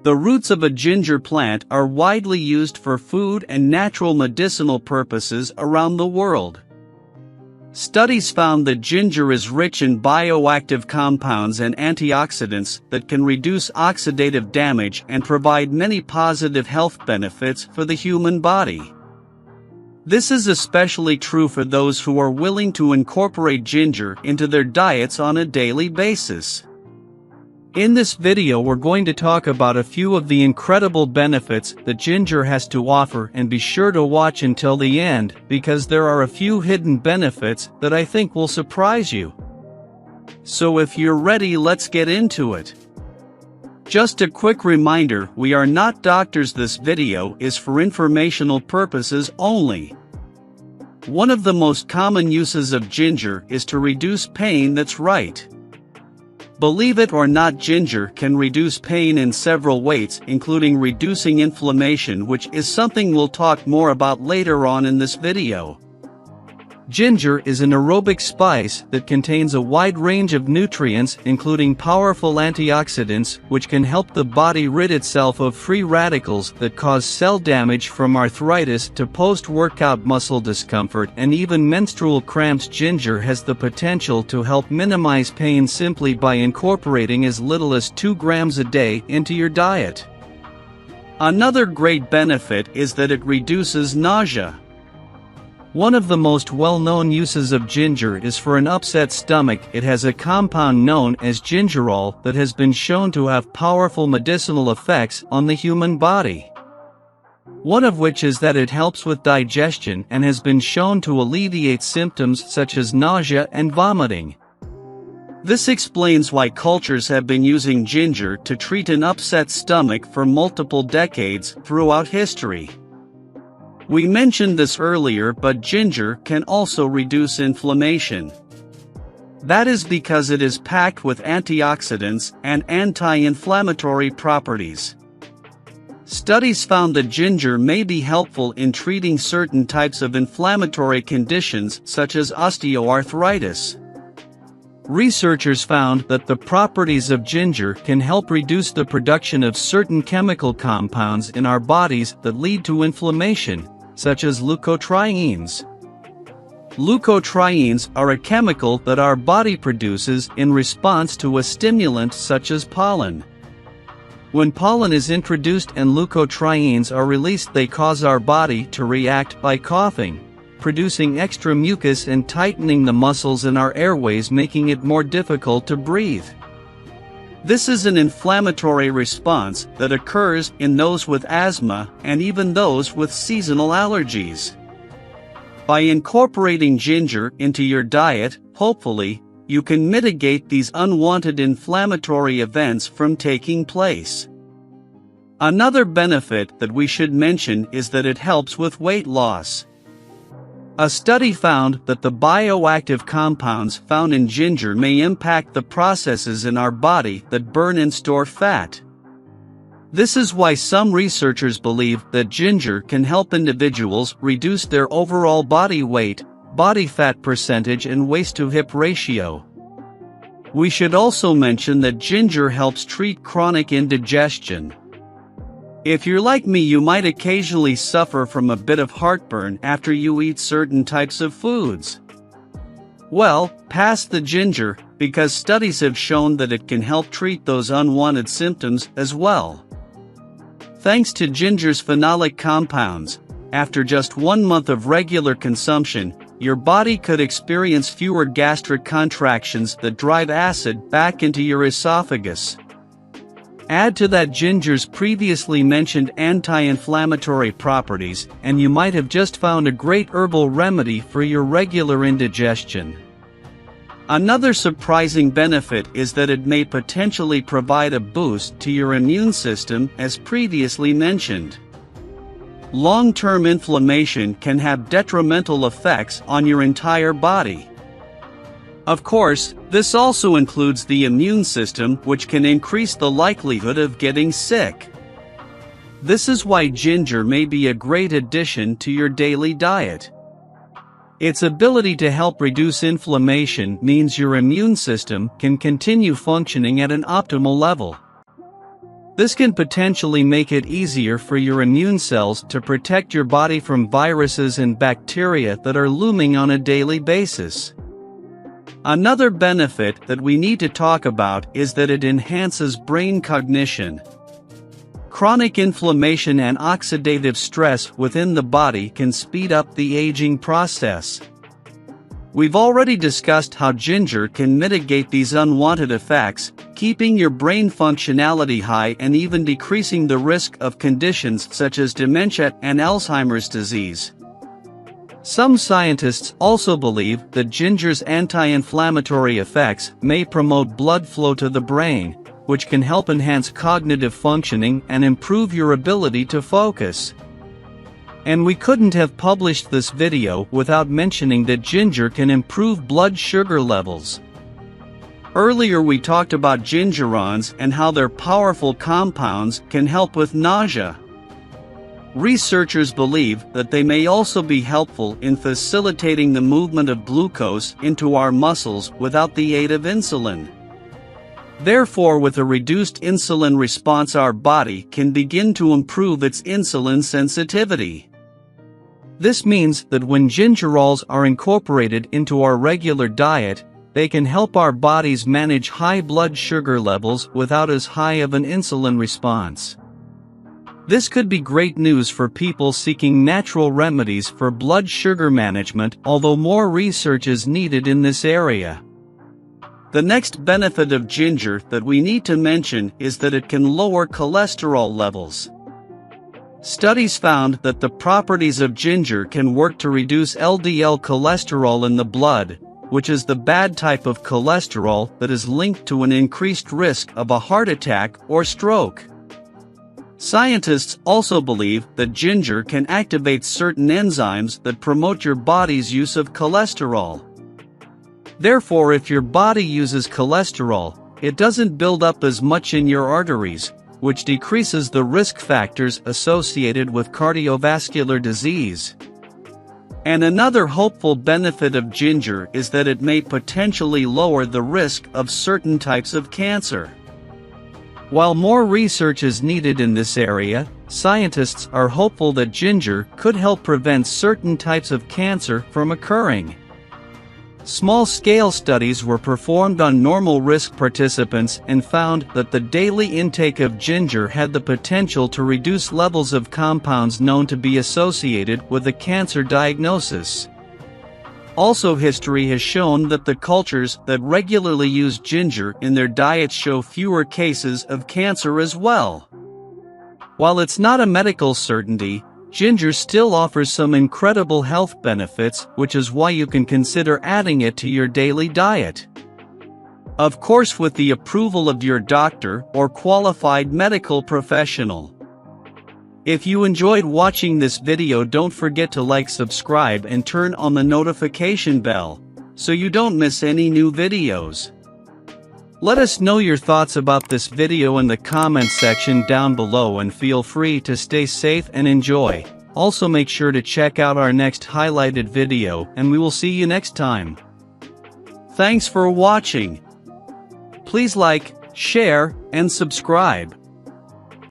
The roots of a ginger plant are widely used for food and natural medicinal purposes around the world. Studies found that ginger is rich in bioactive compounds and antioxidants that can reduce oxidative damage and provide many positive health benefits for the human body. This is especially true for those who are willing to incorporate ginger into their diets on a daily basis. In this video, we're going to talk about a few of the incredible benefits that ginger has to offer, and be sure to watch until the end, because there are a few hidden benefits that I think will surprise you. So if you're ready, let's get into it. Just a quick reminder, we are not doctors. This video is for informational purposes only. One of the most common uses of ginger is to reduce pain. That's right. Believe it or not, ginger can reduce pain in several ways, including reducing inflammation, which is something we'll talk more about later on in this video. Ginger is an aromatic spice that contains a wide range of nutrients, including powerful antioxidants, which can help the body rid itself of free radicals that cause cell damage, from arthritis to post-workout muscle discomfort and even menstrual cramps. Ginger has the potential to help minimize pain simply by incorporating as little as 2 grams a day into your diet. Another great benefit is that it reduces nausea. One of the most well-known uses of ginger is for an upset stomach. It has a compound known as gingerol that has been shown to have powerful medicinal effects on the human body. One of which is that it helps with digestion and has been shown to alleviate symptoms such as nausea and vomiting. This explains why cultures have been using ginger to treat an upset stomach for multiple decades throughout history. We mentioned this earlier, but ginger can also reduce inflammation. That is because it is packed with antioxidants and anti-inflammatory properties. Studies found that ginger may be helpful in treating certain types of inflammatory conditions such as osteoarthritis. Researchers found that the properties of ginger can help reduce the production of certain chemical compounds in our bodies that lead to inflammation, such as leukotrienes. Leukotrienes are a chemical that our body produces in response to a stimulant such as pollen. When pollen is introduced and leukotrienes are released, they cause our body to react by coughing, producing extra mucus and tightening the muscles in our airways, making it more difficult to breathe. This is an inflammatory response that occurs in those with asthma and even those with seasonal allergies. By incorporating ginger into your diet, hopefully, you can mitigate these unwanted inflammatory events from taking place. Another benefit that we should mention is that it helps with weight loss. A study found that the bioactive compounds found in ginger may impact the processes in our body that burn and store fat. This is why some researchers believe that ginger can help individuals reduce their overall body weight, body fat percentage, and waist-to-hip ratio. We should also mention that ginger helps treat chronic indigestion. If you're like me, you might occasionally suffer from a bit of heartburn after you eat certain types of foods. Well, pass the ginger, because studies have shown that it can help treat those unwanted symptoms as well. Thanks to ginger's phenolic compounds, after just 1 month of regular consumption, your body could experience fewer gastric contractions that drive acid back into your esophagus. Add to that ginger's previously mentioned anti-inflammatory properties, and you might have just found a great herbal remedy for your regular indigestion. Another surprising benefit is that it may potentially provide a boost to your immune system, as previously mentioned. Long-term inflammation can have detrimental effects on your entire body. Of course, this also includes the immune system, which can increase the likelihood of getting sick. This is why ginger may be a great addition to your daily diet. Its ability to help reduce inflammation means your immune system can continue functioning at an optimal level. This can potentially make it easier for your immune cells to protect your body from viruses and bacteria that are looming on a daily basis. Another benefit that we need to talk about is that it enhances brain cognition. Chronic inflammation and oxidative stress within the body can speed up the aging process. We've already discussed how ginger can mitigate these unwanted effects, keeping your brain functionality high and even decreasing the risk of conditions such as dementia and Alzheimer's disease. Some scientists also believe that ginger's anti-inflammatory effects may promote blood flow to the brain, which can help enhance cognitive functioning and improve your ability to focus. And we couldn't have published this video without mentioning that ginger can improve blood sugar levels. Earlier we talked about gingerons and how their powerful compounds can help with nausea. Researchers believe that they may also be helpful in facilitating the movement of glucose into our muscles without the aid of insulin. Therefore, with a reduced insulin response, our body can begin to improve its insulin sensitivity. This means that when gingerols are incorporated into our regular diet, they can help our bodies manage high blood sugar levels without as high of an insulin response. This could be great news for people seeking natural remedies for blood sugar management, although more research is needed in this area. The next benefit of ginger that we need to mention is that it can lower cholesterol levels. Studies found that the properties of ginger can work to reduce LDL cholesterol in the blood, which is the bad type of cholesterol that is linked to an increased risk of a heart attack or stroke. Scientists also believe that ginger can activate certain enzymes that promote your body's use of cholesterol. Therefore, if your body uses cholesterol, it doesn't build up as much in your arteries, which decreases the risk factors associated with cardiovascular disease. And another hopeful benefit of ginger is that it may potentially lower the risk of certain types of cancer. While more research is needed in this area, scientists are hopeful that ginger could help prevent certain types of cancer from occurring. Small-scale studies were performed on normal-risk participants and found that the daily intake of ginger had the potential to reduce levels of compounds known to be associated with a cancer diagnosis. Also, history has shown that the cultures that regularly use ginger in their diets show fewer cases of cancer as well. While it's not a medical certainty, ginger still offers some incredible health benefits, which is why you can consider adding it to your daily diet. Of course, with the approval of your doctor or qualified medical professional. If you enjoyed watching this video, don't forget to like, subscribe, and turn on the notification bell, so you don't miss any new videos. Let us know your thoughts about this video in the comment section down below, and feel free to stay safe and enjoy. Also, make sure to check out our next highlighted video, and we will see you next time. Thanks for watching. Please like, share, and subscribe.